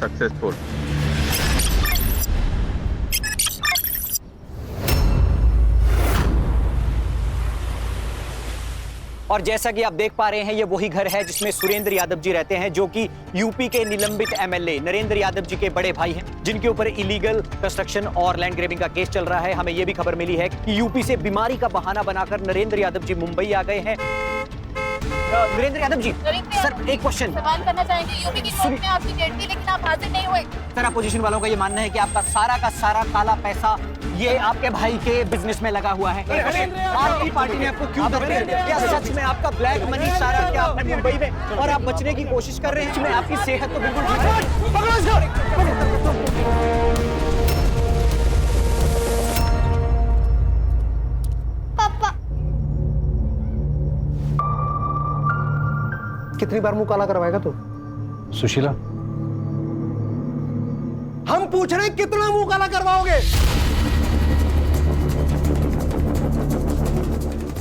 Successful. और जैसा कि आप देख पा रहे हैं, ये वही घर है जिसमें सुरेंद्र यादव जी रहते हैं, जो कि यूपी के निलंबित एमएलए नरेंद्र यादव जी के बड़े भाई हैं, जिनके ऊपर इलीगल कंस्ट्रक्शन और लैंड ग्रेबिंग का केस चल रहा है। हमें यह भी खबर मिली है कि यूपी से बीमारी का बहाना बनाकर नरेंद्र यादव जी मुंबई आ गए हैं। नरेंद्र यादव जी, सर एक क्वेश्चन सवाल करना चाहेंगे। यूपी की कोर्ट में आपकी डेट थी, लेकिन आप हाजिर नहीं हुए। सर, अपोजिशन वालों का ये मानना है कि आपका सारा काला पैसा ये आपके भाई के बिजनेस में लगा हुआ है। आपकी पार्टी ने आपको क्यों दबा दिया? क्या सच में आपका ब्लैक मनी सारा क्या आपने मुंबई में, और आप बचने की कोशिश कर रहे हैं? इसमें आपकी सेहत तो बिल्कुल ठीक है। पापा, कितनी बार मुंह काला करवाएगा तू? सुशीला, हम पूछ रहे हैं कितना मुंह काला करवाओगे?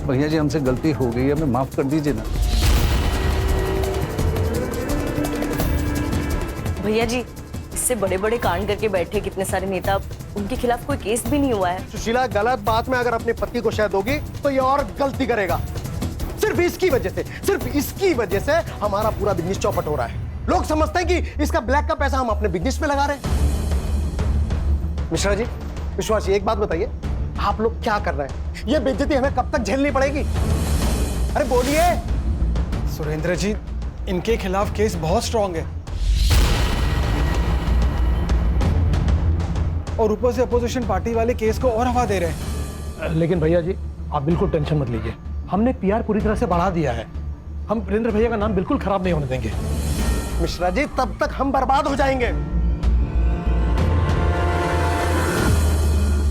भैया जी हमसे गलती हो गई, हमें माफ कर दीजिए ना। भैया जी, इससे बड़े बड़े कांड करके बैठे कितने सारे नेता, उनके खिलाफ कोई केस भी नहीं हुआ है। सुशीला, गलत बात में अगर अपनी पति को शायद होगी तो ये और गलती करेगा। सिर्फ इसकी वजह से हमारा पूरा बिजनेस चौपट हो रहा है। लोग समझते हैं कि इसका ब्लैक का पैसा हम अपने बिजनेस में लगा रहे हैं। मिश्रा जी, विश्वास जी, एक बात बताइए, आप लोग क्या कर रहे हैं? ये बेइज्जती हमें कब तक झेलनी पड़ेगी? अरे बोलिए। सुरेंद्र जी, इनके खिलाफ केस बहुत स्ट्रांग है, और ऊपर से अपोजिशन पार्टी वाले केस को और हवा दे रहे हैं। लेकिन भैया जी, आप बिल्कुल टेंशन मत लीजिए, हमने पीआर पूरी तरह से बढ़ा दिया है। हम प्रिंदर भैया का नाम बिल्कुल खराब नहीं होने देंगे। मिश्रा जी, तब तक हम बर्बाद हो जाएंगे।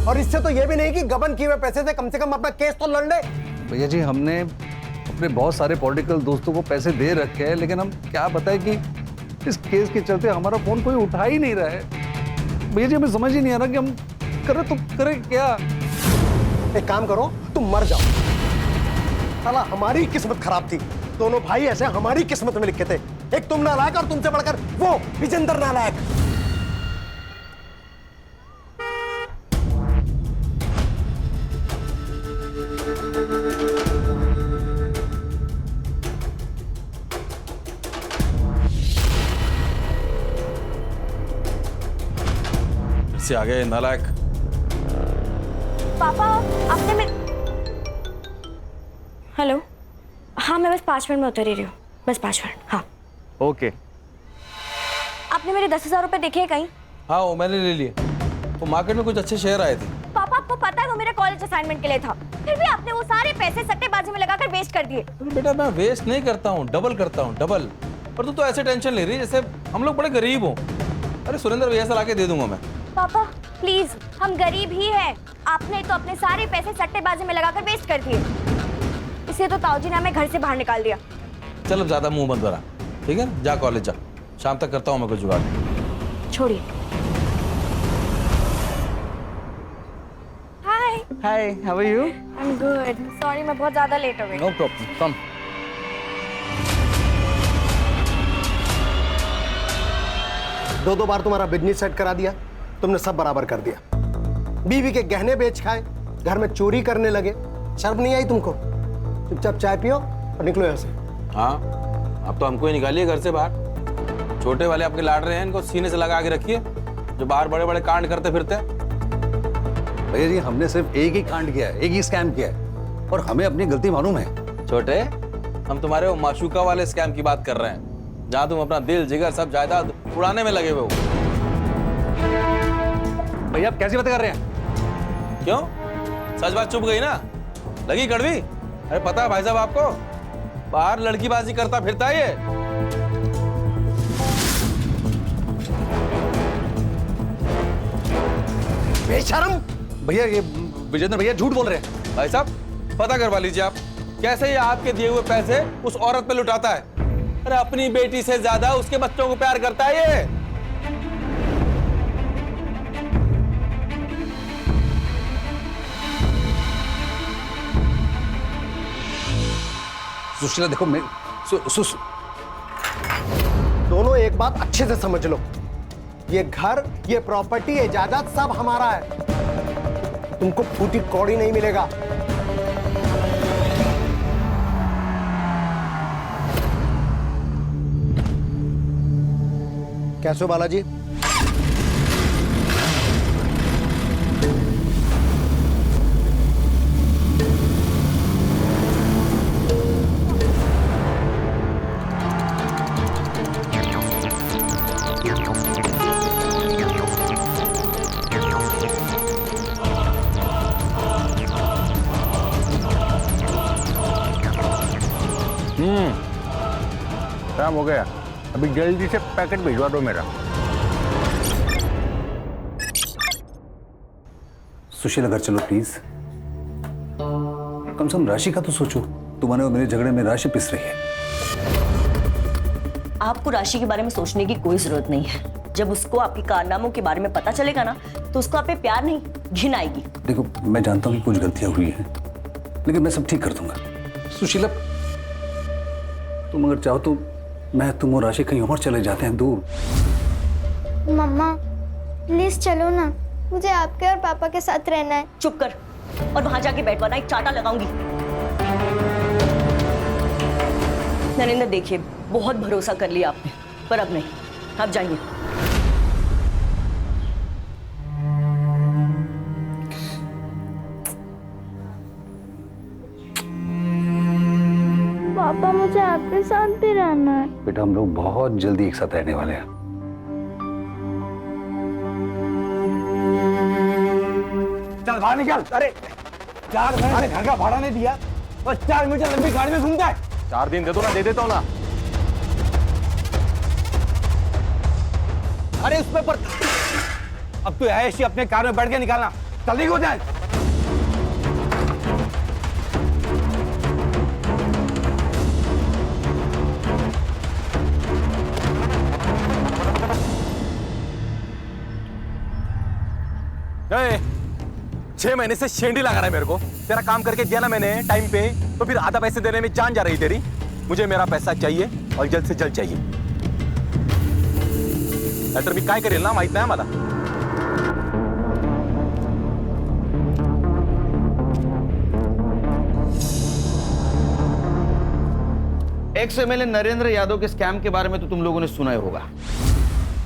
और इससे तो ये भी नहीं कि गबन किए हुए पैसे से कम अपना केस तो लड़ ले। भैया जी, हमने अपने बहुत सारे पॉलिटिकल दोस्तों को पैसे दे रखे हैं, लेकिन हम क्या बताएं कि इस केस के चलते हमारा फोन कोई उठा ही नहीं रहा है। भैया जी, हमें समझ ही नहीं आ रहा कि हम करें तो करें क्या। एक काम करो, तुम मर जाओ। साला हमारी किस्मत खराब थी, दोनों भाई ऐसे हमारी किस्मत में लिखे थे। एक तुम नालायक और तुमसे बढ़कर वो विजेंद्र नालायक। से आ गए नालायक। पापा, आपने मेरे... हेलो, हाँ मैं बस 5 मिनट में उतर ही रही हूँ, बस 5 मिनट। हाँ ओके। आपने मेरे 10,000 रुपए देखे हैं कहीं? हाँ, वो मैंने ले लिए। वो मार्केट में कुछ अच्छे शेयर आए थे। पापा, आपको पता है वो मेरे कॉलेज असाइनमेंट के लिए था, फिर भी आपने वो सारे पैसे सट्टेबाजी में लगाकर वेस्ट कर दिए। अरे बेटा, मैं वेस्ट नहीं करता हूँ, डबल करता हूँ, डबल। और तू तो ऐसे टेंशन ले रही है जैसे हम लोग बड़े गरीब हो। अरे सुरेंद्र भैया से लाके दे दूंगा मैं। पापा प्लीज, हम गरीब ही हैं। आपने तो अपने सारे पैसे सट्टेबाजी में लगाकर वेस्ट कर दिए, इसे तो ताऊजी ने हमें घर से बाहर निकाल दिया। चल अब ज्यादा मुंह बंद करा, ठीक है? जा कॉलेज जा, शाम तक करता हूँ मैं कुछ जुगाड़। छोड़िए। Hi hi, how are you? I am good. Sorry, मैं बहुत ज्यादा लेट हो गई। No problem, come. दो बार तुम्हारा बिजनेस सेट करा दिया, तुमने सब बराबर कर दिया। बीवी के गहने बेच खाए, घर में चोरी करने लगे, शर्म नहीं आई तुमको? चुपचाप चाय पियो और निकलो यहाँ से। हाँ, अब तो हमको ही निकालिए घर से बाहर। छोटे वाले आपके लाड रहे हैं, इनको सीने से लगा के रखिए, जो बाहर बड़े बड़े कांड करते फिरते हैं। भैया जी, हमने सिर्फ एक ही कांड किया है, एक ही स्कैम किया है, और हमें अपनी गलती मालूम है। छोटे, हम तुम्हारे वो माशूका वाले स्कैम की बात कर रहे हैं, जहाँ तुम अपना दिल जिगर सब जायदाद उड़ाने में लगे हुए हो। भैया आप कैसी बात कर रहे हैं? क्यों? सच बात चुप गई ना? लगी कड़वी? अरे पता है भाई साहब आपको, बाहर लड़कीबाजी करता फिरता है ये। बेशरम! भैया ये विजेंद्र भैया झूठ बोल रहे हैं। भाई साहब पता करवा लीजिए आप, कैसे ये आपके दिए हुए पैसे उस औरत पे लुटाता है। अरे अपनी बेटी से ज्यादा उसके बच्चों को प्यार करता है ये। सुशीला देखो, मैं दोनों एक बात अच्छे से समझ लो, ये घर, ये प्रॉपर्टी, ये जायदाद सब हमारा है। तुमको फूटी कौड़ी नहीं मिलेगा। कैसे हो बालाजी? काम हो गया, अभी जल्दी से पैकेट भिजवा दो मेरा। सुशील अगर चलो प्लीज, कम से कम राशि का तो सोचो। तुम्हारे और मेरे झगड़े में राशि पिस रही है। आपको राशि के बारे में सोचने की कोई जरूरत नहीं है। जब उसको आपके कारनामों के बारे में पता चलेगा ना, तो उसको आप पे प्यार नहीं, घिन आएगी। देखो, मैं जानता हूँ कि कुछ गलतियां हुई हैं, लेकिन मैं सब ठीक कर दूंगा। सुशीला, तुम अगर चाहो तो मैं, तुम और राशि कहीं और चले जाते हैं दूर। मम्मा प्लीज चलो ना, मुझे आपके और पापा के साथ रहना है। चुप कर और वहां जाके बैठवाना, एक चाटा लगाऊंगी। नरेंद्र देखिए, बहुत भरोसा कर लिया आपने, पर अब नहीं, आप जाइए। पापा मुझे आपके साथ भी रहना है। बेटा, हम लोग बहुत जल्दी एक साथ रहने वाले हैं। चल बाहर निकल। अरे 4 महीने घर का भाड़ा नहीं दिया, बस 4 मीटर लंबी गाड़ी में घूमता है। 4 दिन दे दो ना, दे देता हूँ ना। अरे उस पर अब तो ऐसी अपने कार में बैठ के निकालना, जल्दी हो जाए। ए, 6 महीने से शेंडी लगा रहा है मेरे को। तेरा काम करके दिया ना मैंने टाइम पे, तो फिर आधा पैसे देने में जान जा रही तेरी। मुझे मेरा पैसा चाहिए और जल्द से जल्द चाहिए, नाहीतर मी काय करेल ना माहित नाही मला। एक्स एमएलए नरेंद्र यादव के स्कैम के बारे में तो तुम लोगों ने सुना ही होगा।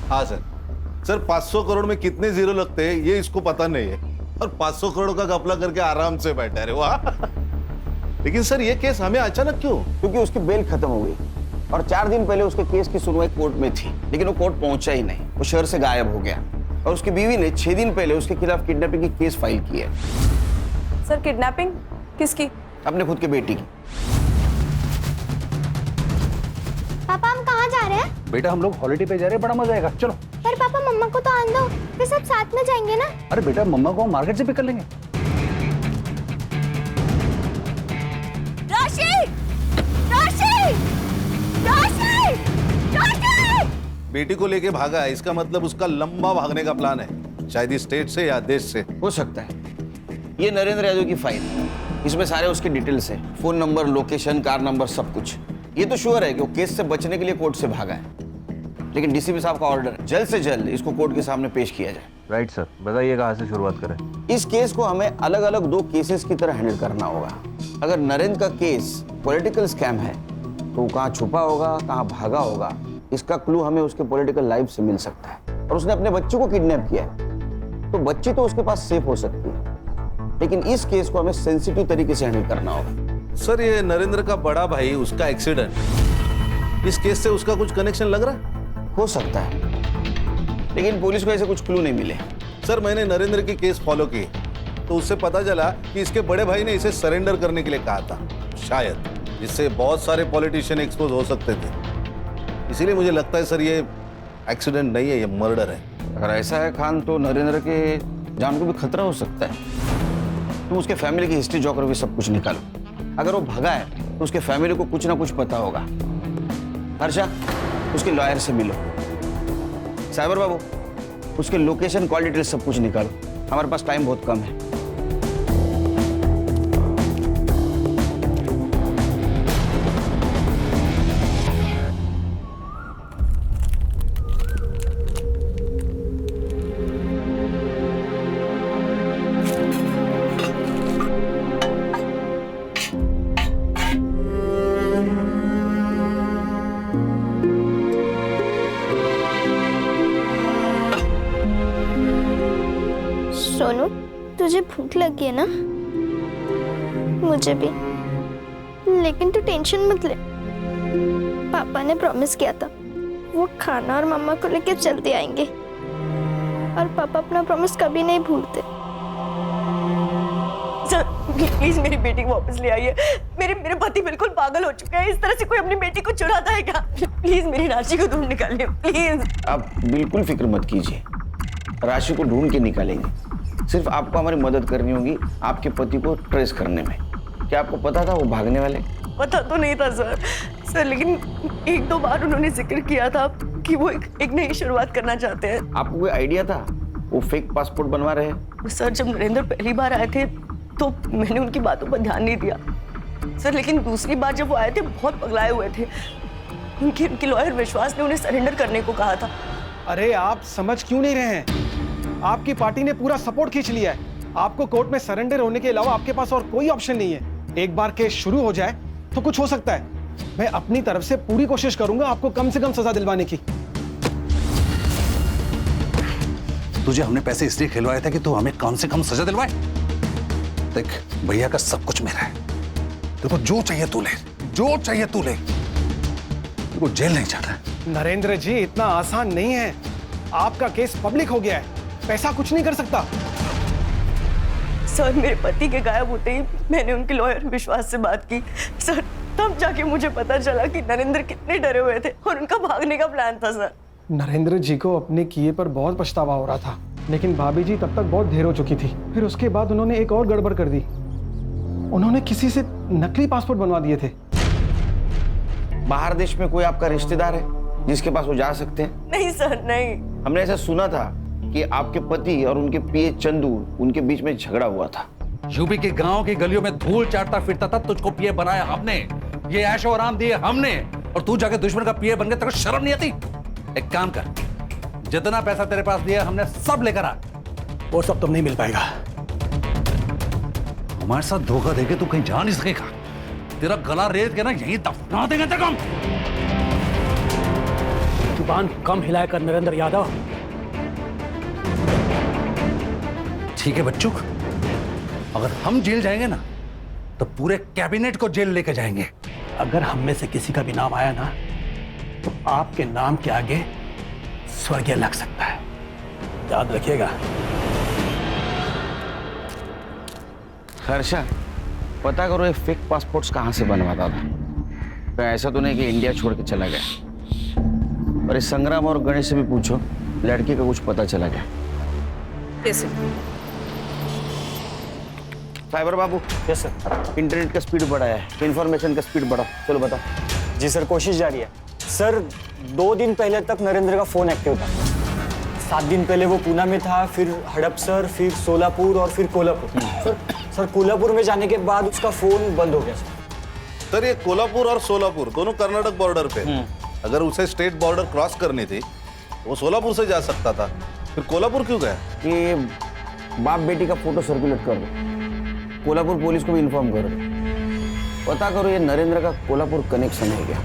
हाँ सर 500 करोड़ में कितने जीरो लगते हैं ये इसको पता नहीं है, और 500 करोड़ का घपला करके आराम से बैठा है। वाह। लेकिन सर ये केस हमें अचानक क्यों? क्योंकि उसकी बेल खत्म हो गई और 4 दिन पहले उसके केस की सुनवाई कोर्ट में थी, लेकिन वो कोर्ट पहुंचा ही नहीं, वो शहर से गायब हो गया। और उसकी बीवी ने 6 दिन पहले उसके खिलाफ किडनैपिंग की केस फाइल की है। सर किडनैपिंग किसकी? अपने खुद के बेटी की। पापा हम कहाँ जा रहे हैं? बेटा, हम लोग हॉलिडे पे जा रहे हैं, बड़ा मजा आएगा, चलो। पर पापा मम्मा को तो आने दो, फिर सब साथ में जाएंगे ना। अरे बेटा, मम्मा को हम मार्केट से पिक कर लेंगे। राशि! राशि! राशि! राशि! बेटी को लेके भागा है, इसका मतलब उसका लंबा भागने का प्लान है, शायद इस स्टेट से या देश से। हो सकता है। ये नरेंद्र यादव की फाइल, इसमें सारे उसके डिटेल्स है, phone number, location, car number, सब कुछ। ये तो श्योर है कि वो केस से बचने के लिए कोर्ट से भागा है, लेकिन डीसीपी साहब का ऑर्डर है जल्द से जल्द इसको कोर्ट के सामने पेश किया जाए। राइट सर, बताइए कहाँ से शुरुआत करें? इस केस को हमें अलग अलग 2 केसेस की तरह हैंडल करना होगा। अगर नरेंद्र का केस पॉलिटिकल स्कैम है तो वो कहाँ छुपा होगा, कहाँ भागा होगा, इसका क्लू हमें उसके पॉलिटिकल लाइफ से मिल सकता है। और उसने अपने बच्चे को किडनैप किया है, तो बच्ची तो उसके पास सेफ हो सकती है, लेकिन इस केस को हमें सेंसिटिव तरीके से हैंडल करना होगा। सर ये नरेंद्र का बड़ा भाई, उसका एक्सीडेंट, इस केस से उसका कुछ कनेक्शन लग रहा है? हो सकता है, लेकिन पुलिस को ऐसे कुछ क्लू नहीं मिले। सर मैंने नरेंद्र की केस फॉलो की तो उससे पता चला कि इसके बड़े भाई ने इसे सरेंडर करने के लिए कहा था, शायद, जिससे बहुत सारे पॉलिटिशियन एक्सपोज हो सकते थे। इसीलिए मुझे लगता है सर ये एक्सीडेंट नहीं है, ये मर्डर है। अगर ऐसा है खान, तो नरेंद्र के जान को भी खतरा हो सकता है। तुम उसके फैमिली की हिस्ट्री, ज्योग्राफी सब कुछ निकालो। अगर वो भगा है तो उसके फैमिली को कुछ ना कुछ पता होगा। हर्षा, उसके लॉयर से मिलो। साइबर बाबू, उसके लोकेशन, कॉल डिटेल सब कुछ निकालो। हमारे पास टाइम बहुत कम है। तुझे भूख लगी है ना? मुझे भी। लेकिन तू टेंशन मत ले, पापा ने प्रॉमिस किया था वो खाना और मम्मा को लेकर जल्दी आएंगे, और पापा अपना प्रॉमिस कभी नहीं भूलते। सर प्लीज मेरी बेटी को वापस ले आइए। मेरे पति बिल्कुल पागल हो चुके हैं। इस तरह से कोई अपनी बेटी को चुराता है क्या? प्लीज मेरी राशि को ढूंढ निकालिए प्लीज। आप बिल्कुल फिक्र मत कीजिए, राशि को ढूंढ के निकालेंगे। सिर्फ आपको हमारी मदद करनी होगी आपके पति को ट्रेस करने में। क्या आपको पता था वो भागने वाले? पता तो नहीं था सर, लेकिन 1-2 बार उन्होंने जिक्र किया था कि वो एक नई शुरुआत करना चाहते हैं। आपको कोई आइडिया था वो फेक पासपोर्ट बनवा रहे हैं? सर जब नरेंद्र पहली बार आए थे तो मैंने उनकी बातों पर ध्यान नहीं दिया सर, लेकिन दूसरी बार जब वो आए थे बहुत पगलाए हुए थे। उनके लॉयर विश्वास ने उन्हें सरेंडर करने को कहा था। अरे आप समझ क्यों नहीं रहे हैं? आपकी पार्टी ने पूरा सपोर्ट खींच लिया है। आपको कोर्ट में सरेंडर होने के अलावा आपके पास और कोई ऑप्शन नहीं है। एक बार केस शुरू हो जाए तो कुछ हो सकता है। मैं अपनी तरफ से पूरी कोशिश करूंगा आपको कम से कम सजा दिलवाने की। तुझे हमने पैसे इसलिए खिलवाए थे कि तू हमें कम से कम सजा दिलवाए। देख भैया का सब कुछ मेरा है, देखो जो चाहिए तू ले, जो चाहिए तू ले, देखो जेल नहीं जाना है। नरेंद्र जी इतना आसान नहीं है। आपका केस पब्लिक हो गया है, पैसा कुछ नहीं कर सकता। सर मेरे पति के गायब होते ही मैंने उनके लॉयर विश्वास से बात की सर, तब जाके मुझे पता चला कि नरेंद्र कितने डरे हुए थे और उनका भागने का प्लान था सर। नरेंद्र जी को अपने किए पर बहुत पछतावा हो रहा था, लेकिन भाभी जी तब तक बहुत देर हो चुकी थी। फिर उसके बाद उन्होंने एक और गड़बड़ कर दी। उन्होंने किसी से नकली पासपोर्ट बनवा दिए थे। बाहर देश में कोई आपका रिश्तेदार है जिसके पास वो जा सकते हैं? नहीं सर नहीं। हमने ऐसा सुना था कि आपके पति और उनके पीए चंदू, उनके बीच में झगड़ा हुआ था। यूपी के गांव की गलियों में धूल चाटता फिरता था, तुझको पीए बनाया हमने, ये ऐशो आराम दिए हमने, और तू जाके दुश्मन का पीए बन गया। तेरे को शर्म नहीं आती? एक काम कर, जितना पैसा तेरे पास दिया हमने सब लेकर आ। वो सब तुम नहीं मिल पाएगा। हमारे साथ धोखा देके तू कहीं जा नहीं सकेगा। तेरा गला रेत के ना यहीं दफना देंगे तेरे को। जुबान कम हिलाया कर नरेंद्र यादव। ठीक है बच्चों, अगर हम जेल जाएंगे ना तो पूरे कैबिनेट को जेल लेके जाएंगे। अगर हम में से किसी का भी नाम आया ना तो आपके नाम के आगे स्वर्गीय लग सकता है, याद रखिएगा। हर्षा, पता करो ये फेक पासपोर्ट्स कहां से बनवाता था। तो ऐसा तो नहीं कि इंडिया छोड़ के चला गया। और इस संग्राम और गणेश से भी पूछो, लड़की का कुछ पता चला गया। साइबर बाबू। Yes sir. इंटरनेट का स्पीड बढ़ाया है, इन्फॉर्मेशन का स्पीड बढ़ाओ। चलो बताओ। जी सर, कोशिश जारी है। सर 2 दिन पहले तक नरेंद्र का फोन एक्टिव था। 7 दिन पहले वो पूना में था, फिर हड़पसर, फिर सोलापुर और फिर कोल्हापुर। सर कोल्हापुर में जाने के बाद उसका फोन बंद हो गया सर। ये कोल्हापुर और सोलापुर दोनों कर्नाटक बॉर्डर पे। अगर उसे स्टेट बॉर्डर क्रॉस करनी थी वो सोलापुर से जा सकता था, फिर कोल्हापुर क्यों गया? ये बाप बेटी का फोटो सर्कुलेट कर दो, कोल्हापुर पुलिस को भी इन्फॉर्म करो। पता करो ये नरेंद्र का कोल्हापुर कनेक्शन है क्या।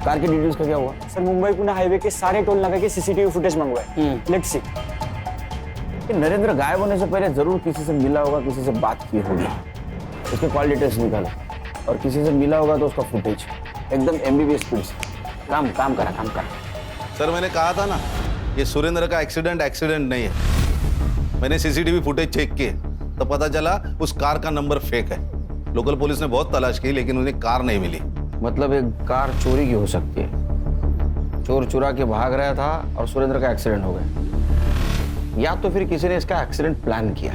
कार की डिटेल्स का क्या हुआ? सर मुंबई पुणे हाईवे के सारे टोल नाका के सीसीटीवी फुटेज मंगवाए। Let's see. नरेंद्र गायब होने से पहले जरूर किसी से मिला होगा, किसी से बात की होगी। उसके कॉल डिटेल्स निकालो, और किसी से मिला होगा तो उसका फुटेज एकदम एमबीबीएस स्पीड से। काम करा। सर मैंने कहा था ना, ये सुरेंद्र का एक्सीडेंट नहीं है। मैंने सीसीटीवी फुटेज चेक किए तो पता चला उस कार का नंबर फेक है। लोकल पुलिस ने बहुत तलाश की लेकिन उन्हें कार नहीं मिली। मतलब एक कार चोरी की हो सकती है, चोर चुरा के भाग रहा था और सुरेंद्र का एक्सीडेंट हो गया, या तो फिर किसी ने इसका एक्सीडेंट प्लान किया।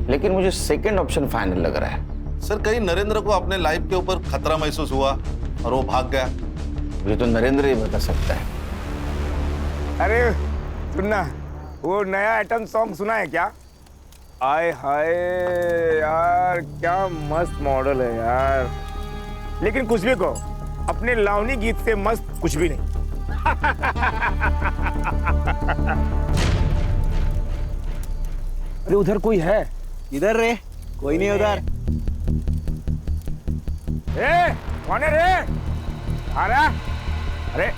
लेकिन मुझे सेकंड ऑप्शन फाइनल लग रहा है। सर कहीं नरेंद्र को अपने लाइफ के ऊपर खतरा महसूस हुआ और वो भाग गया। ये तो नरेंद्र ही बता सकता है। अरे सुनना, वो नया आइटम सॉन्ग सुना है क्या? आय हाय यार, क्या मस्त मॉडल है यार। लेकिन कुछ भी कहो, अपने लावनी गीत से मस्त कुछ भी नहीं। अरे उधर कोई है? इधर रे, कोई नहीं उधर। ए, कौन है रे? आ रहा? अरे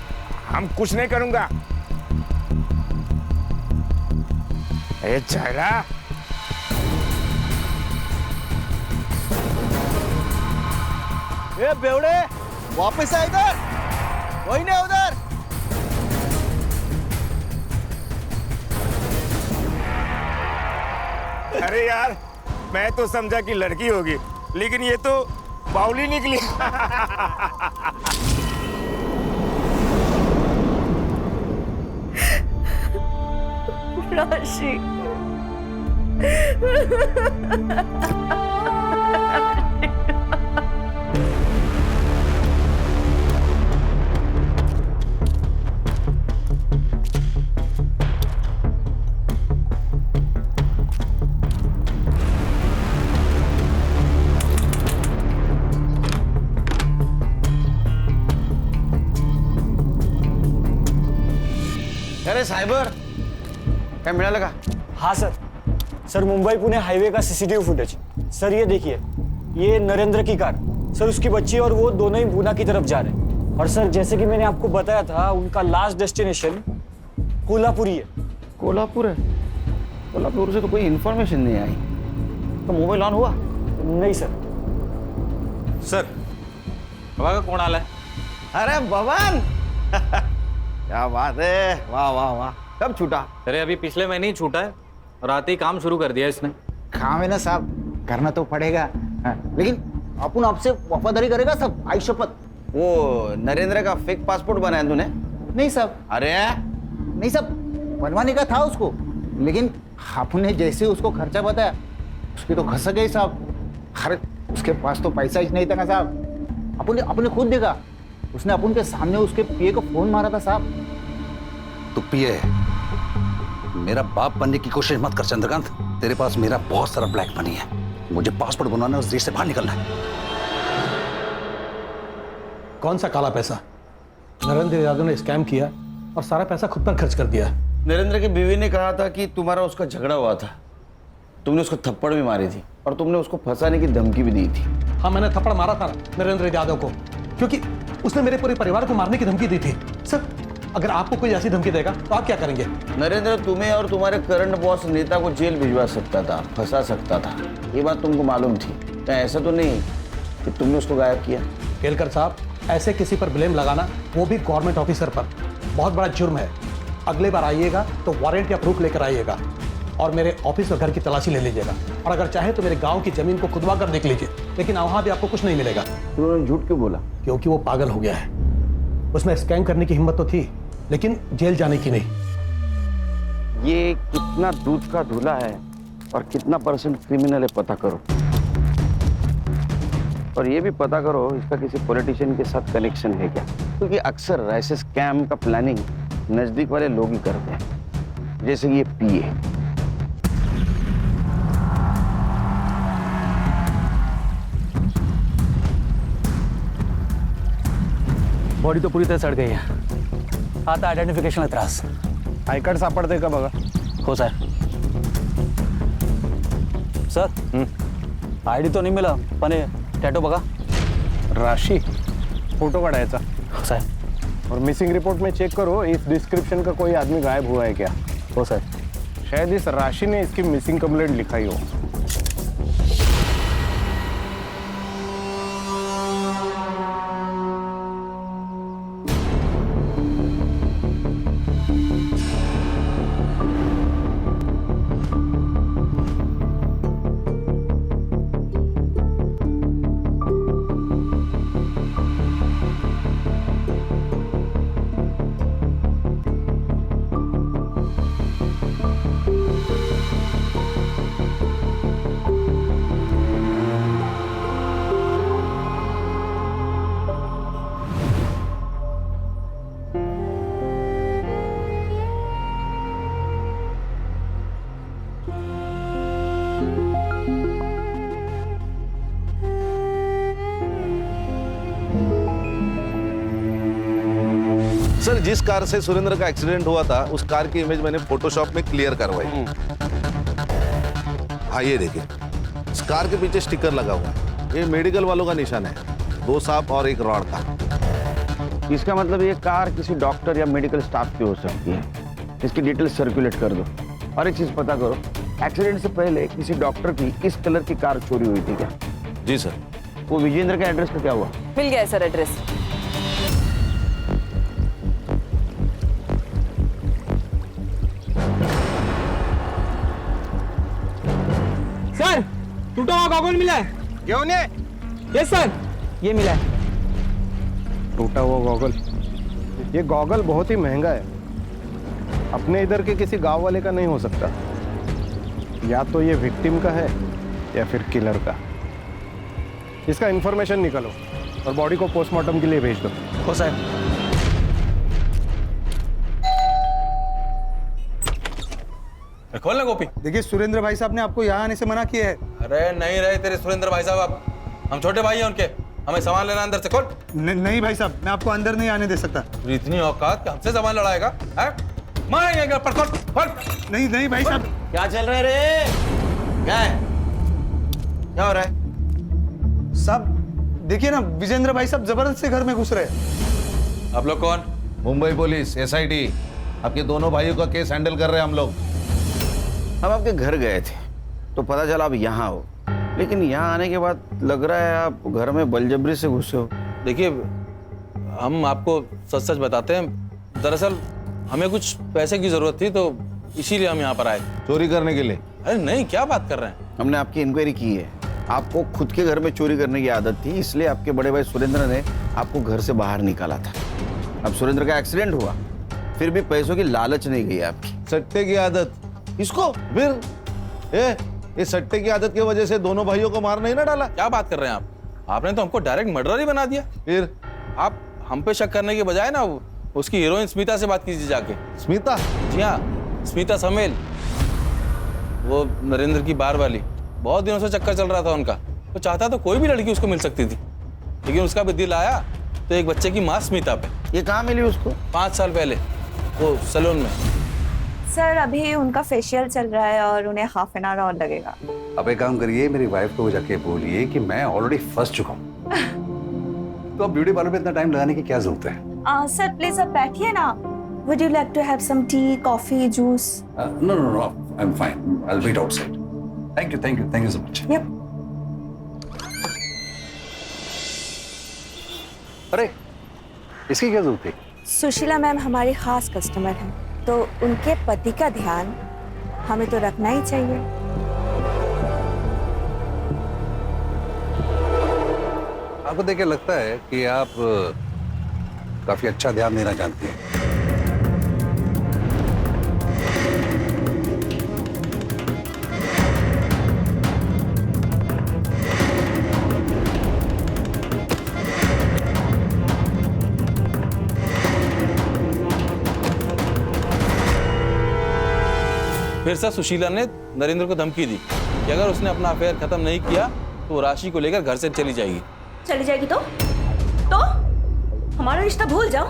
हम कुछ नहीं करूंगा। ए चला ए बेवड़े, वापस आ इधर, वही नहीं उधर। अरे यार, मैं तो समझा कि लड़की होगी, लेकिन ये तो बाउली निकली। राशि अरे सायबर क्या मिला लगा? हाँ सर मुंबई पुणे हाईवे का सीसीटीवी फुटेज। सर ये देखिए, ये नरेंद्र की कार, सर उसकी बच्ची और वो दोनों ही पूना की तरफ जा रहे हैं। और सर जैसे कि मैंने आपको बताया था, उनका लास्ट डेस्टिनेशन कोल्हापुर ही है। कोल्हापुर है? कोल्हापुर से तो कोई इन्फॉर्मेशन नहीं आई। तो मोबाइल ऑन हुआ? नहीं सर। सर बाबा का कौन आला है? अरे भवन क्या बात है, वाह वाह वाह। कब छूटा? अरे अभी पिछले महीने ही छूटा है और आते ही काम शुरू कर दिया इसने। काम है ना साहब, करना तो पड़ेगा। लेकिन अपन आपसे वफादारी करेगा सब, आई शपथ। वो नरेंद्र का फेक पासपोर्ट बनाया तूने? नहीं साहब। अरे नहीं साहब, बनवाने का था उसको, लेकिन आपने जैसे उसको खर्चा बताया उसकी तो घस गई साहब। अरे उसके पास तो पैसा ही नहीं था ना साहब। अपने खुद देखा, उसने अपन के सामने उसके पीए को फोन मारा था साहब। तो पीए मेरा बाप बनने की कोशिश मत कर चंद्रकांत। तेरे पास मेरा बहुत सारा ब्लैक मनी है, मुझे पासपोर्ट बनवाना है, उस देश से बाहर निकलना है। कौन सा काला पैसा? नरेंद्र यादव ने स्कैम किया और सारा पैसा खुद पर खर्च कर दिया। नरेंद्र की बीवी ने कहा था कि तुम्हारा उसका झगड़ा हुआ था, तुमने उसको थप्पड़ भी मारी थी और तुमने उसको फंसाने की धमकी भी दी थी। हाँ, मैंने थप्पड़ मारा था नरेंद्र यादव को, क्योंकि उसने मेरे पूरे परिवार को मारने की धमकी दी थी। सर, अगर आपको कोई ऐसी धमकी देगा तो आप क्या करेंगे? नरेंद्र तुम्हें और तुम्हारे करंट बॉस नेता को जेल भिजवा सकता था, फंसा सकता था, ये बात तुमको मालूम थी। क्या ऐसा तो नहीं कि तुमने उसको गायब किया? केलकर साहब, ऐसे किसी पर ब्लेम लगाना, वो भी गवर्नमेंट ऑफिसर पर, बहुत बड़ा जुर्म है। अगले बार आइएगा तो वारंट या प्रूफ लेकर आइएगा और मेरे ऑफिस और घर की तलाशी ले लीजिएगा। और अगर चाहे तो मेरे गांव की जमीन को खुदवा कर देख लीजिए, लेकिन वहां भी आपको कुछ नहीं मिलेगा। तुमने झूठ क्यों बोला? क्योंकि वो पागल हो गया है। उसमें स्कैम करने की हिम्मत तो थी, लेकिन जेल जाने की नहीं। ये कितना दूध का धूला है और कितना परसेंट क्रिमिनल है पता करो, और ये भी पता करो इसका किसी पॉलिटिशियन के साथ कनेक्शन है क्या, क्योंकि अक्सर ऐसे स्कैम का प्लानिंग नजदीक वाले लोग ही करते हैं, जैसे कि ये पीए। बॉडी तो पूरी तरह सड़ गई है। आता आयडेंटिफिकेशन त्रास। आई कार्ड सापडते का बघा. हो सर. सर आईडी तो नहीं मिला, पण टैटू बघा. राशि फोटो काढायचा. हो सर. और मिसिंग रिपोर्ट में चेक करो, इस डिस्क्रिप्शन का कोई आदमी गायब हुआ है क्या? हो सर. शायद इस राशि ने इसकी मिसिंग कंप्लेंट लिखाई हो. सर, जिस कार से सुरेंद्र का एक्सीडेंट हुआ था उस कार की इमेज मैंने फोटोशॉप में क्लियर करवाई। हाँ, ये देखिए, इस कार के पीछे स्टिकर लगा हुआ है, ये मेडिकल वालों का निशान है, 2 सांप और 1 रॉड का। इसका मतलब ये कार किसी डॉक्टर या मेडिकल स्टाफ की हो सकती है। इसकी डिटेल सर्कुलेट कर दो। और एक चीज पता करो, एक्सीडेंट से पहले किसी डॉक्टर की इस कलर की कार चोरी हुई थी क्या? जी सर। वो विजेंद्र का एड्रेस का क्या हुआ? मिल गया है सर एड्रेस। सर टूटा हुआ गॉगल मिला है। क्यों ने? यस सर, ये मिला है। टूटा हुआ गॉगल? ये गॉगल बहुत ही महंगा है, अपने इधर के किसी गांव वाले का नहीं हो सकता। या तो ये विक्टिम का है या फिर किलर का। इसका इंफॉर्मेशन निकालो और बॉडी को पोस्टमार्टम के लिए भेज दो। हो साहब। खोलना गोपी। देखिए सुरेंद्र भाई साहब ने आपको यहाँ आने से मना किया है। अरे नहीं रहे तेरे सुरेंद्र भाई साहब, आप हम छोटे भाई हैं उनके, हमें सामान लेना अंदर से। खोल। नहीं भाई साहब, मैं आपको अंदर नहीं आने दे सकता। इतनी औकात कि हमसे सामान लड़ाएगा? मारेंगे पर। खोल खोल। नहीं भाई साहब। क्या चल रहा है रे? क्या है? क्या हो रहा है? साहब देखिए ना, विजेंद्र भाई साहब जबरदस्ती घर में घुस रहे हैं। आप लोग कौन? Mumbai police, SIT। आपके दोनों भाइयों का केस हैंडल कर रहे हैं हम लोग। हम आपके घर गए थे तो पता चला आप यहाँ हो, लेकिन यहाँ आने के बाद लग रहा है आप घर में बलजबरी से घुसे हो। देखिए हम आपको सच सच बताते हैं, दरअसल हमें कुछ पैसे की जरूरत थी तो इसीलिए हम यहाँ पर आए। चोरी करने के लिए? अरे नहीं, क्या बात कर रहे हैं? हमने आपकी इंक्वायरी की है, आपको खुद के घर में चोरी करने की आदत थी, इसलिए आपके बड़े भाई सुरेंद्र ने आपको घर से बाहर निकाला था। अब सुरेंद्र का एक्सीडेंट हुआ, फिर भी पैसों की लालच नहीं गई आपकी। सट्टे की आदत इसको फिर ये सट्टे की आदत की वजह से दोनों भाइयों को मार नहीं ना डाला? क्या बात कर रहे हैं आप? आपने तो हमको डायरेक्ट मर्डर ही बना दिया। फिर आप हम पे शक करने के बजाय ना उसकी हीरोइन स्मिता से बात कीजिए जाके। स्मिता? जी हाँ, स्मिता समेल, वो नरेंद्र की बार वाली। बहुत दिनों से चक्कर चल रहा था उनका, वो चाहता तो कोई भी लड़की उसको मिल सकती थी, लेकिन उसका भी दिल आया तो एक बच्चे की माँ स्मिता पे। ये कहाँ मिली उसको? 5 साल पहले वो सैलून में। सर अभी उनका फेशियल चल रहा है और उन्हें हाफ एन आवर और लगेगा। अब एक काम करिए, मेरी वाइफ को जाके बोलिए कि मैं ऑलरेडी फंस चुका हूँ। तो अब ब्यूटी पार्लर पे इतना टाइम लगाने की क्या जरूरत है? सर प्लीज आप बैठिए ना। Would you like to have some tea, coffee, juice? No, I'm fine. I'll wait outside. Thank you so much. Yep. अरे इसकी क्या जरूरत थी? सुशीला मैम हमारी खास कस्टमर हैं, तो उनके पति का ध्यान हमें तो रखना ही चाहिए। आपको देख के लगता है कि आप काफी अच्छा ध्यान देना जानती हैं। फिर से सुशीला ने नरेंद्र को धमकी दी कि अगर उसने अपना अफेयर खत्म नहीं किया तो वो राशि को लेकर घर से चली जाएगी। चली जाएगी तो हमारा रिश्ता भूल जाओ।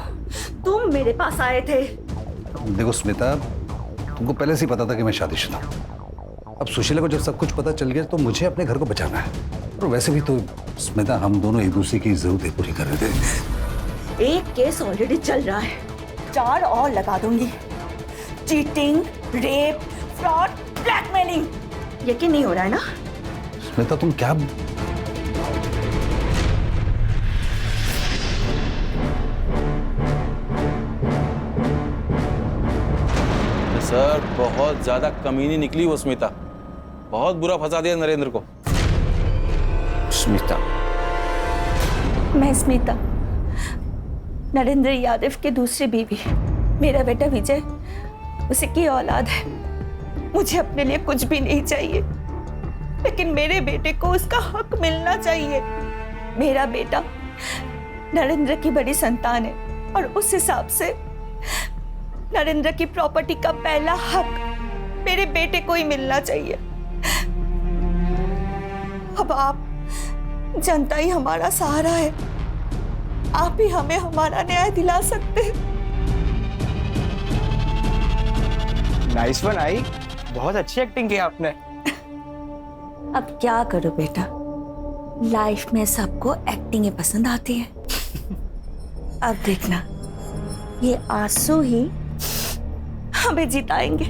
तुम मेरे पास आए थे। देखो स्मिता, तुमको पहले से ही पता था कि मैं शादीशुदा हूं। अब सुशीला को जब सब कुछ पता चल गया तो मुझे अपने घर को बचाना है। और वैसे भी तो स्मिता, हम दोनों एक दूसरे की जरूरतें पूरी कर रहे थे। एक केस ऑलरेडी चल रहा है, 4 और लगा दूंगी। Cheating, rape, fraud, blackmailing. यकीन नहीं हो रहा है ना? स्मिता तुम क्या? सर बहुत ज्यादा कमीनी निकली वो स्मिता, बहुत बुरा फंसा दिया नरेंद्र को। स्मिता? मैं स्मिता, नरेंद्र यादव की दूसरी बीवी। मेरा बेटा विजय उसी की औलाद है। मुझे अपने लिए कुछ भी नहीं चाहिए, लेकिन मेरे बेटे को उसका हक मिलना चाहिए। मेरा बेटा नरेंद्र की बड़ी संतान है और उस हिसाब से नरेंद्र की प्रॉपर्टी का पहला हक मेरे बेटे को ही मिलना चाहिए। अब आप, जनता ही हमारा सहारा है। आप ही हमें हमारा न्याय दिला सकते हैं। नाइस वन आई, बहुत अच्छी एक्टिंग की आपने। अब क्या करो बेटा, लाइफ में सबको एक्टिंग ही पसंद आती है। अब देखना, ये आंसू ही हमें जिताएंगे।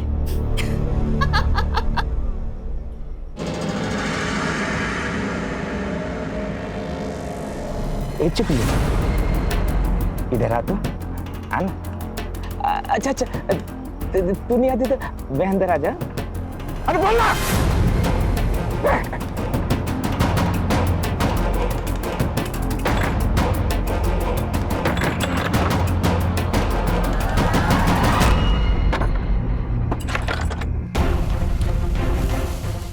ए चुकली, इधर आ, तो आना। अच्छा तू नहीं आती तो मैं अंदर आ जा। अरे बोलना।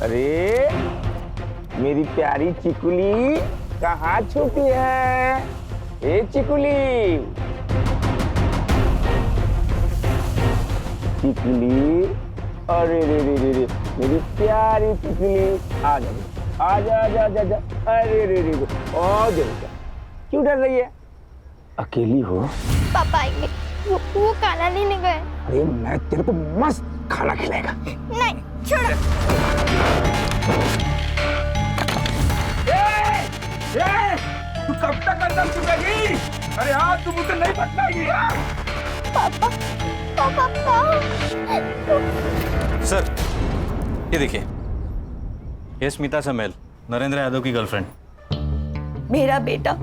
अरे मेरी प्यारी चिकुली कहाँ छुपी है? ए चिकुली, चिकुली, अरे रे रे रे रे मेरी प्यारी चिकुली, आ जा आजा आजा आजा आजा, अरे रे रे आ जा, क्यों डर रही है? अकेली हो? पापा आएंगे, वो खाना लेने गए। अरे मैं तेरे को मस्त खाना खिलाएगा। नहीं, छोड़ो। तू कब तक अंदर छुपेगी? अरे हाँ, तू मुझसे नहीं बच पाएगी। पापा, पापा। सर, ये देखिए, ये स्मिता समेल, नरेंद्र यादव की गर्लफ्रेंड। मेरा बेटा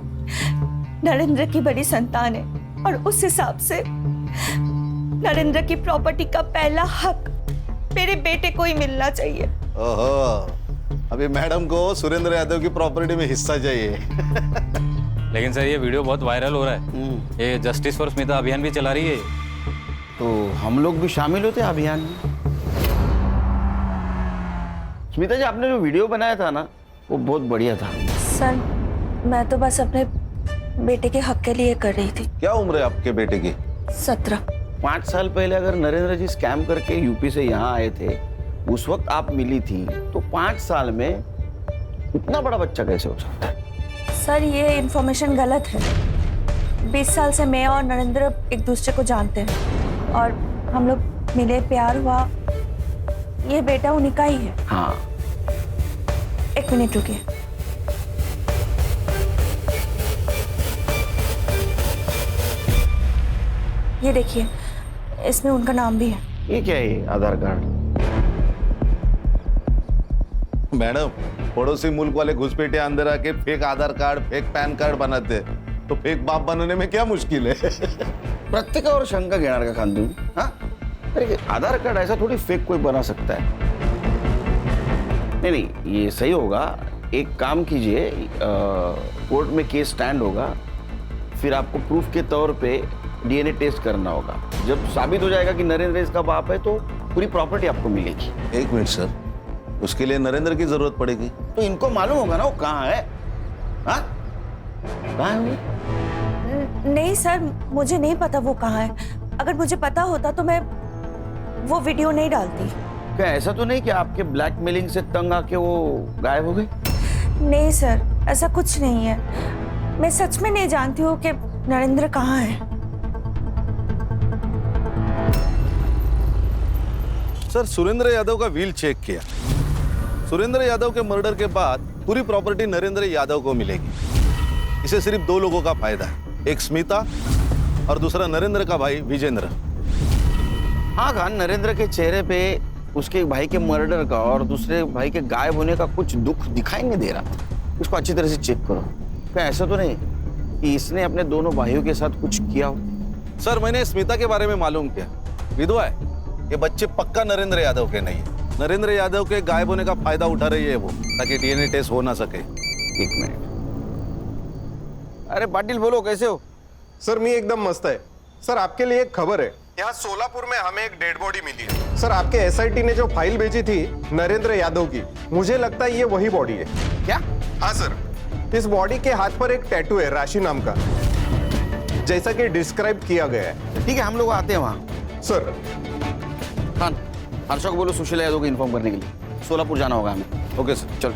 नरेंद्र की बड़ी संतान है और उस हिसाब से नरेंद्र की प्रॉपर्टी का पहला हक मेरे बेटे को ही मिलना चाहिए। ओहो, अभी मैडम को सुरेंद्र यादव की प्रॉपर्टी में हिस्सा चाहिए। लेकिन सर ये वीडियो बहुत वायरल हो रहा है, ये जस्टिस फॉर स्मिता अभियान भी चला रही है, तो हम लोग भी शामिल होते हैं अभियान में। स्मिता जी, आपने जो वीडियो बनाया था ना, वो बहुत बढ़िया था। सर, मैं तो बस अपने बेटे के हक के लिए कर रही थी। क्या उम्र है आपके बेटे की? 17। 5 साल पहले अगर नरेंद्र जी स्कैम करके यूपी से यहाँ आए थे, उस वक्त आप मिली थी, तो 5 साल में इतना बड़ा बच्चा कैसे हो सकता है? सर, ये इन्फॉर्मेशन गलत है। 20 साल से मैं और नरेंद्र एक दूसरे को जानते हैं और हम लोग मिले, प्यार हुआ। ये बेटा उन्हीं का ही है। हाँ। 1 मिनट रुकिए। ये देखिए, इसमें उनका नाम भी है। ये क्या है? आधार कार्ड? मैडम, पड़ोसी मुल्क वाले घुसपैठे अंदर आके फेक आधार कार्ड, फेक पैन कार्ड बनाते, तो फेक बाप बनाने में क्या मुश्किल है? प्रत्येकावर शंका घेणार का खान तुम्ही? हाँ? अरे आधार कार्ड ऐसा थोड़ी फेक कोई बना सकता है। नहीं, ये सही होगा। एक काम कीजिए, कोर्ट में केस स्टैंड होगा, फिर आपको प्रूफ के तौर पे डीएनए टेस्ट करना होगा। जब साबित हो जाएगा कि नरेंद्र इसका बाप है, तो पूरी प्रॉपर्टी आपको मिलेगी। 1 मिनट सर, उसके लिए नरेंद्र की जरूरत पड़ेगी। तो इनको मालूम होगा ना वो कहाँ है। हाँ? कहाँ है वो? नहीं सर, मुझे नहीं पता वो कहाँ है। अगर मुझे पता होता तो मैं वो वीडियो नहीं डालती। क्या ऐसा तो नहीं कि आपके ब्लैकमेलिंग से तंग आके वो गायब हो गई? नहीं सर, ऐसा कुछ नहीं है। मैं सच में नहीं जानती हूँ कि नरेंद्र कहाँ है। सर, सुरेंद्र यादव का व्हील चेक किया। सुरेंद्र यादव के मर्डर के बाद पूरी प्रॉपर्टी नरेंद्र यादव को मिलेगी। इसे सिर्फ 2 लोगों का फायदा है, एक स्मिता और दूसरा नरेंद्र का भाई विजेंद्र। हाँ खान, नरेंद्र के चेहरे पे उसके भाई के मर्डर का और दूसरे भाई के गायब होने का कुछ दुख दिखाई नहीं दे रहा। उसको अच्छी तरह से चेक करो। क्या ऐसा तो नहीं कि इसने अपने दोनों भाइयों के साथ कुछ किया हो? सर, मैंने स्मिता के बारे में मालूम किया, विधवा है। ये बच्चे पक्का नरेंद्र यादव के नहीं है। नरेंद्र यादव के गायब होने का फायदा उठा रही है वो, ताकि डीएनए टेस्ट हो ना सके। 1 मिनट। अरे पाटिल, बोलो, कैसे हो? सर, मी एकदम मस्त है। सर, आपके लिए एक खबर है। यहाँ सोलापुर में हमें एक डेड बॉडी मिली है। सर, आपके एसआईटी ने जो फाइल भेजी थी नरेंद्र यादव की, मुझे लगता है ये वही बॉडी है। क्या? हाँ सर, इस बॉडी के हाथ पर एक टैटू है राशि नाम का, जैसा कि डिस्क्राइब किया गया है। ठीक है, हम लोग आते हैं वहाँ। सर, खान, हर्षा को बोलो सुशीला यादव को इन्फॉर्म करने के लिए। सोलापुर जाना होगा हमें। ओके सर, चलो।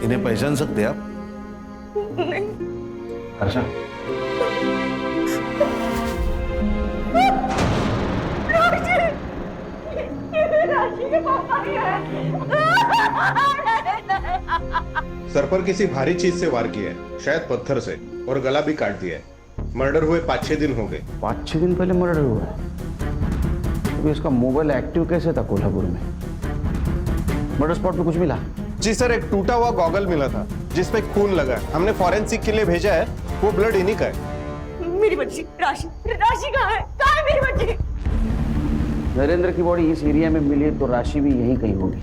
इन्हें पहचान सकते हैं आप? नहीं। हर्षा, सर पर किसी भारी चीज से वार किया है, शायद पत्थर से, और गला भी काट दिया है। मर्डर हुए 5-6 दिन हो गए। 5-6 दिन पहले मर्डर हुआ है। तो इसका मोबाइल एक्टिव कैसे था कोल्हापुर में? मर्डर स्पॉट पे कुछ मिला? जी सर, एक टूटा हुआ गॉगल मिला था जिसपे खून लगा है। हमने फॉरेंसिक के लिए भेजा है, वो ब्लड इन्हीं का है। मेरी बच्ची राशि, राशि कहाँ है? कहाँ है मेरी बच्ची? नरेंद्र की बॉडी इस एरिया में मिली तो राशि भी यहीं कहीं होगी।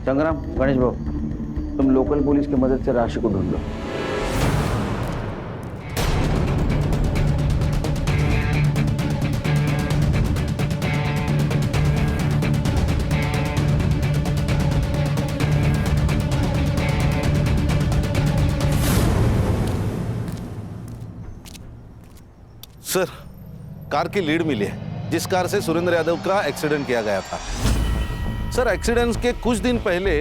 संग्राम, गणेश बाबू, तुम लोकल पुलिस की मदद से राशि को ढूंढ लो। सर, कार की लीड मिली है जिस कार से सुरेंद्र यादव का एक्सीडेंट किया गया था। सर, एक्सीडेंट के कुछ दिन पहले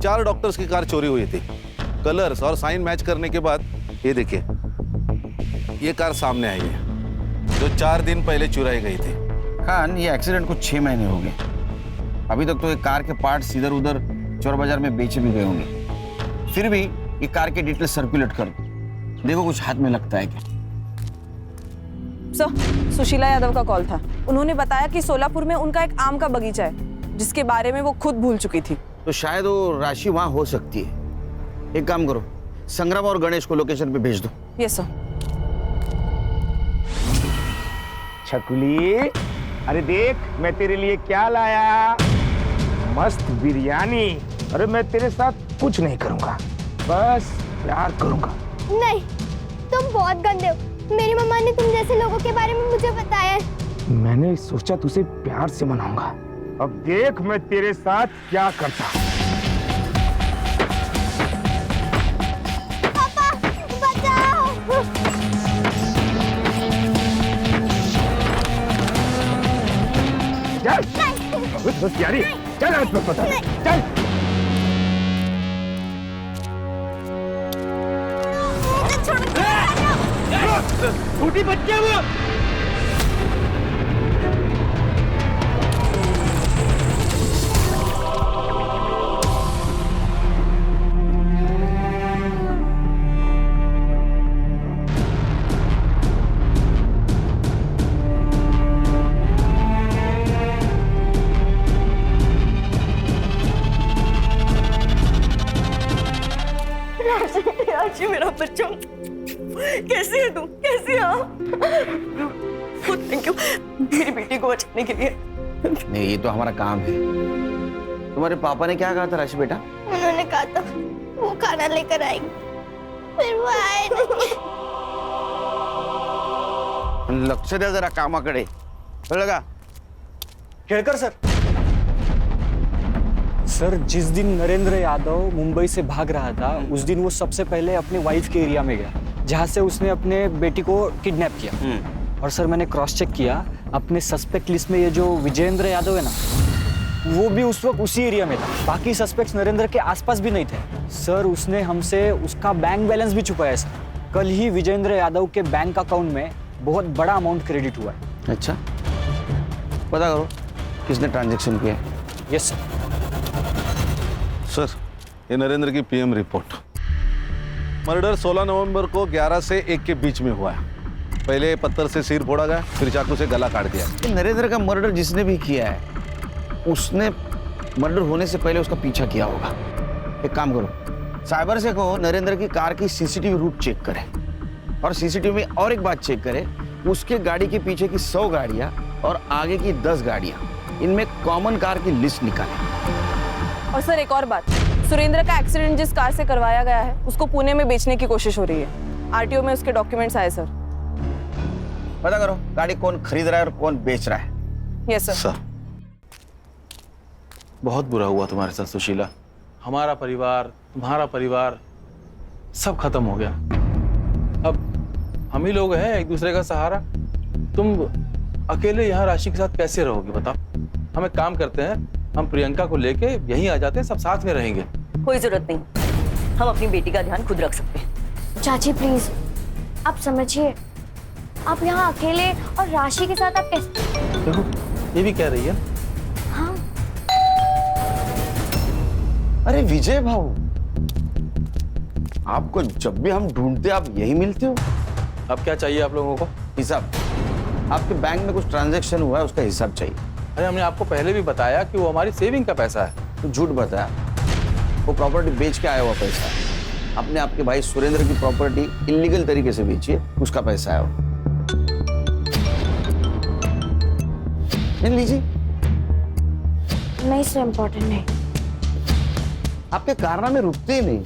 4 डॉक्टर्स की कार चोरी हुई थी। कलर्स और साइन मैच करने के बाद ये देखिए, ये कार सामने आई है जो 4 दिन पहले चुराई गई थी। खान, ये एक्सीडेंट को 6 महीने हो गए। अभी तक तो ये कार के पार्ट्स इधर उधर चोर बाजार में बेचे भी गए होंगे। फिर भी ये कार के डिटेल सर्कुलेट कर दो, देखो कुछ हाथ में लगता है क्या। सर, सुशीला यादव का कॉल था। उन्होंने बताया कि सोलापुर में उनका एक आम का बगीचा है जिसके बारे में वो खुद भूल चुकी थी। तो शायद वो राशि वहां हो सकती है। एक काम करो, संग्राम और गणेश को लोकेशन पे भेज दो। Yes sir. छकुली, अरे देख मैं तेरे लिए क्या लाया, मस्त बिरयानी। अरे मैं तेरे साथ कुछ नहीं करूंगा, बस प्यार करूंगा। नहीं, तुम बहुत गंदे हो। मेरी मम्मा ने तुम जैसे लोगों के बारे में मुझे बताया है। मैंने सोचा तुझे प्यार से मनाऊंगा। अब देख मैं तेरे साथ क्या करता। पापा, बचाओ। चल, बस यारी, चल आज मैं पता, चल। छोटी बच्चे वो। राशि, मेरा बच्चा, कैसे है तू? कैसे है? थैंक यू मेरी बेटी को बचाने के लिए। नहीं, ये तो हमारा काम है। तुम्हारे पापा ने क्या कहा था राशि बेटा? उन्होंने कहा था वो खाना लेकर आएंगे, फिर वो आए नहीं। लक्ष द्या जरा कामाकडे, कळलं का? केळकर सर, सर जिस दिन नरेंद्र यादव मुंबई से भाग रहा था उस दिन वो सबसे पहले अपने वाइफ के एरिया में गया जहां से उसने अपने बेटी को किडनैप किया। और सर मैंने क्रॉस चेक किया, अपने सस्पेक्ट लिस्ट में ये जो विजेंद्र यादव है ना, वो भी उस वक्त उसी एरिया में था। बाकी सस्पेक्ट्स नरेंद्र के आसपास भी नहीं थे। सर उसने हमसे उसका बैंक बैलेंस भी छुपाया सर। कल ही विजेंद्र यादव के बैंक अकाउंट में बहुत बड़ा अमाउंट क्रेडिट हुआ है। अच्छा, पता करो किसने ट्रांजैक्शन किया है। Yes sir. सर, ये नरेंद्र की पीएम रिपोर्ट। मर्डर 16 नवंबर को 11 से 1 के बीच में हुआ है। पहले पत्थर से सिर फोड़ा गया, फिर चाकू से गला काट दिया। नरेंद्र का मर्डर जिसने भी किया है उसने मर्डर होने से पहले उसका पीछा किया होगा। एक काम करो, साइबर से कहो नरेंद्र की कार की सीसीटीवी रूट चेक करे और सीसीटीवी में और एक बात चेक करे, उसके गाड़ी के पीछे की 100 गाड़ियां और आगे की 10 गाड़ियां, इनमें कॉमन कार की लिस्ट निकाले। और सर एक और बात, सुरेंद्र का एक्सीडेंट जिस कार से करवाया गया है उसको पुणे में बेचने की कोशिश हो रही है। आरटीओ में उसके डॉक्यूमेंट्स आए सर। पता करो गाड़ी कौन खरीद रहा है और कौन बेच रहा है। Yes sir. बहुत बुरा हुआ तुम्हारे साथ सुशीला। हमारा परिवार, तुम्हारा परिवार सब खत्म हो गया। अब हम ही लोग हैं एक दूसरे का सहारा। तुम अकेले यहाँ राशि के साथ कैसे रहोगे बताओ? हम एक काम करते हैं, हम प्रियंका को लेके यहीं आ जाते हैं, सब साथ में रहेंगे। कोई जरूरत नहीं, हम अपनी बेटी का ध्यान खुद रख सकते हैं। चाची प्लीज, आप समझिए, आप यहाँ अकेले और राशि के साथ आप कैसे? देखो ये भी कह रही है। हाँ। अरे विजय भाऊ, आपको जब भी हम ढूंढते आप यही मिलते हो। अब क्या चाहिए आप लोगों को? हिसाब। आपके बैंक में कुछ ट्रांजैक्शन हुआ है, उसका हिसाब चाहिए। अरे हमने आपको पहले भी बताया कि वो हमारी सेविंग का पैसा है। तो झूठ बताया। वो प्रॉपर्टी बेच के आया हुआ पैसा है। अपने आपके भाई सुरेंद्र की प्रॉपर्टी इलीगल तरीके से बेची है, उसका पैसा है वो। लीजिए। नहीं सर, इम्पोर्टेंट नहीं। आपके कारनामे रुकते ही नहीं।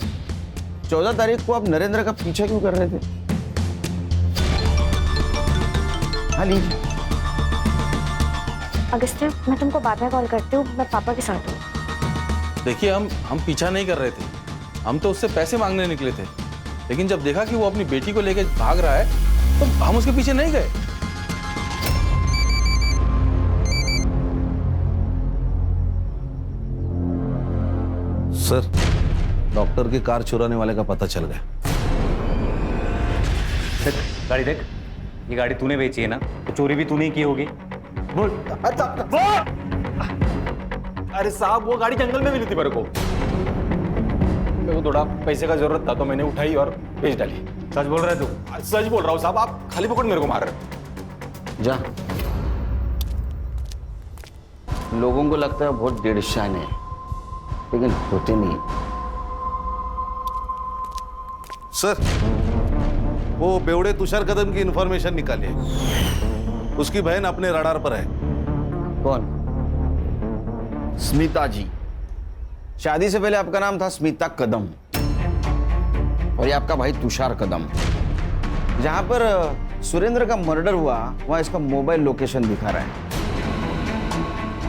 14 तारीख को आप नरेंद्र का पीछा क्यों कर रहे थे? हाँ लीजिए। अगस्त्य, मैं तुमको बाद में कॉल करती हूँ, मैं पापा के साथ हूँ। देखिए हम पीछा नहीं कर रहे थे, हम तो उससे पैसे मांगने निकले थे, लेकिन जब देखा कि वो अपनी बेटी को लेकर भाग रहा है तो हम उसके पीछे नहीं गए। सर, डॉक्टर की कार चुराने वाले का पता चल गया। देख गाड़ी देख, ये गाड़ी तूने बेची है ना, तो चोरी भी तूने ही की होगी। बोल। अरे साहब, वो गाड़ी जंगल में मिली थी मेरे को थोड़ा पैसे का जरूरत था तो मैंने उठाई और बेच डाली। सच बोल रहे तू? सच बोल रहा हूँ साहब, आप खाली पकड़ मेरे को मार रहे। जा। लोगों को लगता है बहुत डेढ़शान है, लेकिन होते नहीं। सर, वो बेवड़े तुषार कदम की इंफॉर्मेशन निकाली है। उसकी बहन अपने रडार पर है। कौन? स्मिता जी। शादी से पहले आपका नाम था स्मिता कदम, और ये आपका भाई तुषार कदम। जहां पर सुरेंद्र का मर्डर हुआ वहां इसका मोबाइल लोकेशन दिखा रहा है,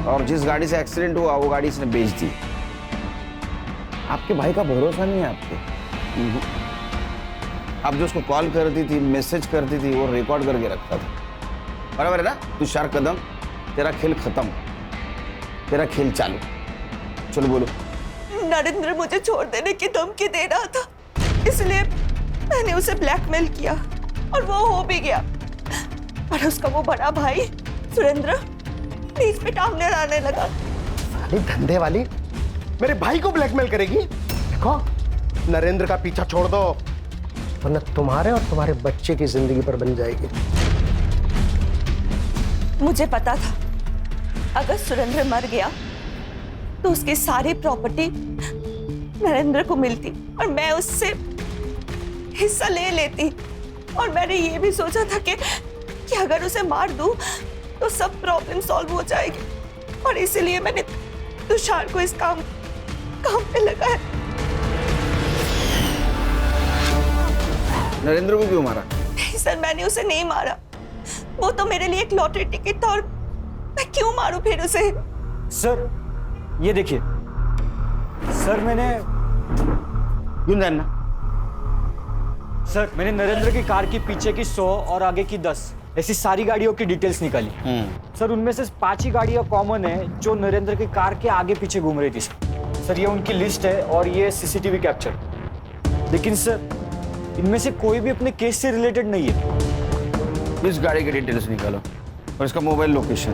और जिस गाड़ी से एक्सीडेंट हुआ वो गाड़ी इसने बेच दी। आपके भाई का भरोसा नहीं है आप पे। आप जो उसको कॉल करती थी, मैसेज करती थी, वो रिकॉर्ड करके रखता था। बराबर है ना? तुषार कदम, तेरा खेल खत्म, तेरा खेल चालू। चलो बोलो। नरेंद्र मुझे छोड़ देने की धमकी दे रहा था, इसलिए मैंने उसे ब्लैकमेल किया और वो हो भी गया। पर उसका वो बड़ा भाई सुरेंद्र बीच में टांग अड़ाने लगा। साली धंधे वाली मेरे भाई को ब्लैकमेल करेगी। देखो, नरेंद्र का पीछा छोड़ दो, वरना तुम्हारे और तुम्हारे बच्चे की जिंदगी पर बन जाएगी। मुझे पता था अगर सुरेंद्र मर गया तो उसकी सारी प्रॉपर्टी नरेंद्र को मिलती और मैं उससे हिस्सा ले लेती। और मैंने ये भी सोचा था कि अगर उसे मार दूं तो सब प्रॉब्लम सॉल्व हो जाएगी, और इसीलिए मैंने तुषार को इस काम पे लगाया। नरेंद्र को क्यों मारा? नहीं सर, मैंने उसे नहीं मारा। वो तो मेरे लिए एक लॉटरी टिकट था, और मैं क्यों मारूं फिर उसे? सर ये देखिए, सर मैंने क्यों जानना? सर मैंने नरेंद्र की कार के पीछे की 100 और आगे की 10 ऐसी सारी गाड़ियों की डिटेल्स निकाली। सर उनमें से 5 ही गाड़ियां कॉमन है जो नरेंद्र की कार के आगे पीछे घूम रही थी। सर ये उनकी लिस्ट है और ये सीसीटीवी कैप्चर। लेकिन सर इनमें से कोई भी अपने केस से रिलेटेड नहीं है। इस गाड़ी की डिटेल्स निकालो और इसका मोबाइल लोकेशन।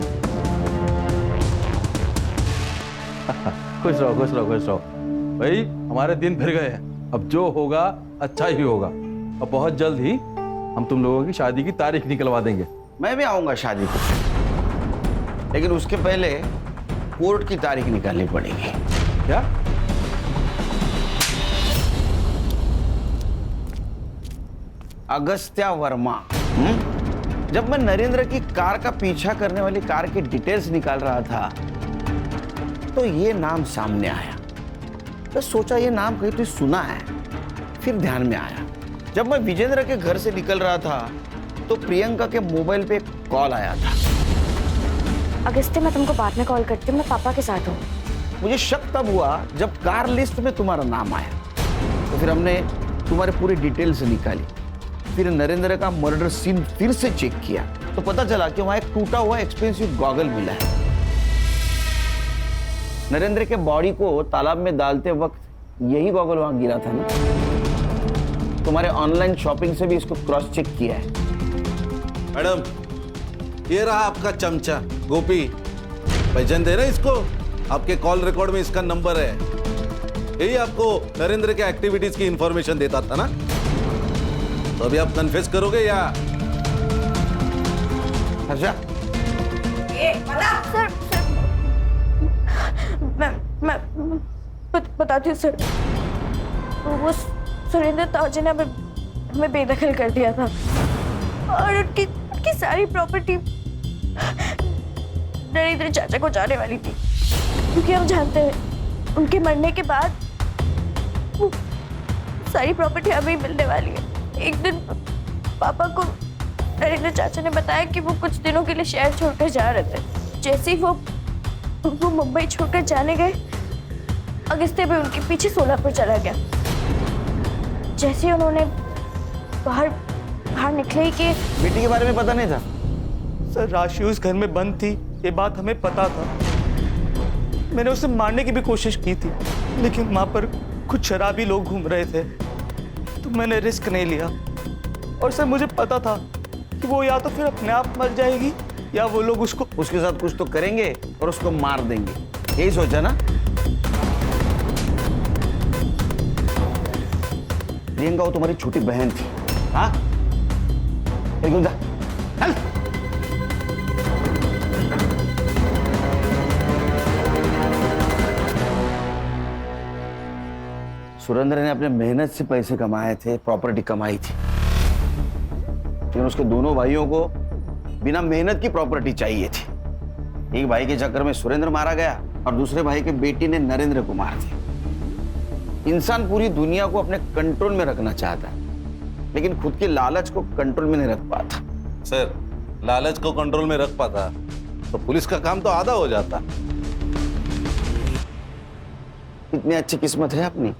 खुश रहो, खुश रहो, खुश रहो भाई, हमारे दिन फिर गए हैं। अब जो होगा अच्छा ही होगा, और बहुत जल्द ही हम तुम लोगों की शादी की तारीख निकलवा देंगे। मैं भी आऊंगा शादी को, लेकिन उसके पहले कोर्ट की तारीख निकालनी पड़ेगी। क्या? अगस्त्या वर्मा। जब मैं नरेंद्र की कार का पीछा करने वाली कार की डिटेल्स निकाल रहा था तो ये नाम सामने आया। तो सोचा ये नाम कहीं तो सुना है। फिर ध्यान में आया, जब मैं विजेंद्र के घर से निकल रहा था तो प्रियंका के मोबाइल पे एक कॉल आया था। अगस्त्य, मैं तुमको बाद में कॉल करती हूँ, मैं पापा के साथ हूँ। मुझे शक तब हुआ जब कार लिस्ट में तुम्हारा नाम आया, तो फिर हमने तुम्हारे पूरी डिटेल्स निकाली। फिर नरेंद्र का मर्डर सीन फिर से चेक किया तो पता चला कि वहां एक टूटा हुआ एक्सपेंसिव गॉगल मिला है। नरेंद्र के बॉडी को तालाब में डालते वक्त यही गॉगल वहां गिरा था ना। तुम्हारे ऑनलाइन शॉपिंग से भी इसको क्रॉस चेक किया है। मैडम, ये रहा आपका चमचा गोपी, पहचान दे रहे इसको? आपके कॉल रिकॉर्ड में इसका नंबर है। यही आपको नरेंद्र के एक्टिविटीज की इंफॉर्मेशन देता था ना? तो अभी आप कन्फेस करोगे या? अच्छा, सर बताती हूँ सर। वो सुरेंद्र ताऊजी ने हमें बेदखल कर दिया था और उनकी सारी प्रॉपर्टी नरेंद्र चाचा को जाने वाली थी, क्योंकि हम जानते हैं उनके मरने के बाद वो सारी प्रॉपर्टी हमें मिलने वाली है। एक दिन पापा को नरेंद्र चाचा ने बताया कि वो कुछ दिनों के लिए शहर छोड़कर जा रहे थे। जैसे ही वो मुंबई छोड़कर जाने गए, अगस्त्य भी उनके पीछे सोलापुर चला गया। जैसे ही उन्होंने बाहर निकले कि बेटी के बारे में पता नहीं था। सर राशि उस घर में बंद थी, ये बात हमें पता था। मैंने उसे मारने की भी कोशिश की थी, लेकिन वहां पर कुछ शराबी लोग घूम रहे थे, तो मैंने रिस्क नहीं लिया। और सर मुझे पता था कि वो या तो फिर अपने आप मर जाएगी या वो लोग उसके साथ कुछ तो करेंगे और उसको मार देंगे, यही सोचा ना? प्रियंका वो तुम्हारी छोटी बहन थी। हाँ, चल। सुरेंद्र ने अपने मेहनत से पैसे कमाए थे, प्रॉपर्टी कमाई थी, लेकिन उसके दोनों भाइयों को बिना मेहनत की प्रॉपर्टी चाहिए थी। एक भाई के चक्कर में सुरेंद्र मारा गया और दूसरे भाई के बेटी ने नरेंद्र को मार दिया। इंसान पूरी दुनिया को अपने कंट्रोल में रखना चाहता है, लेकिन खुद के लालच को कंट्रोल में नहीं रख पाता। सर, लालच को कंट्रोल में रख पाता तो पुलिस का काम तो आधा हो जाता। इतनी अच्छी किस्मत है अपनी।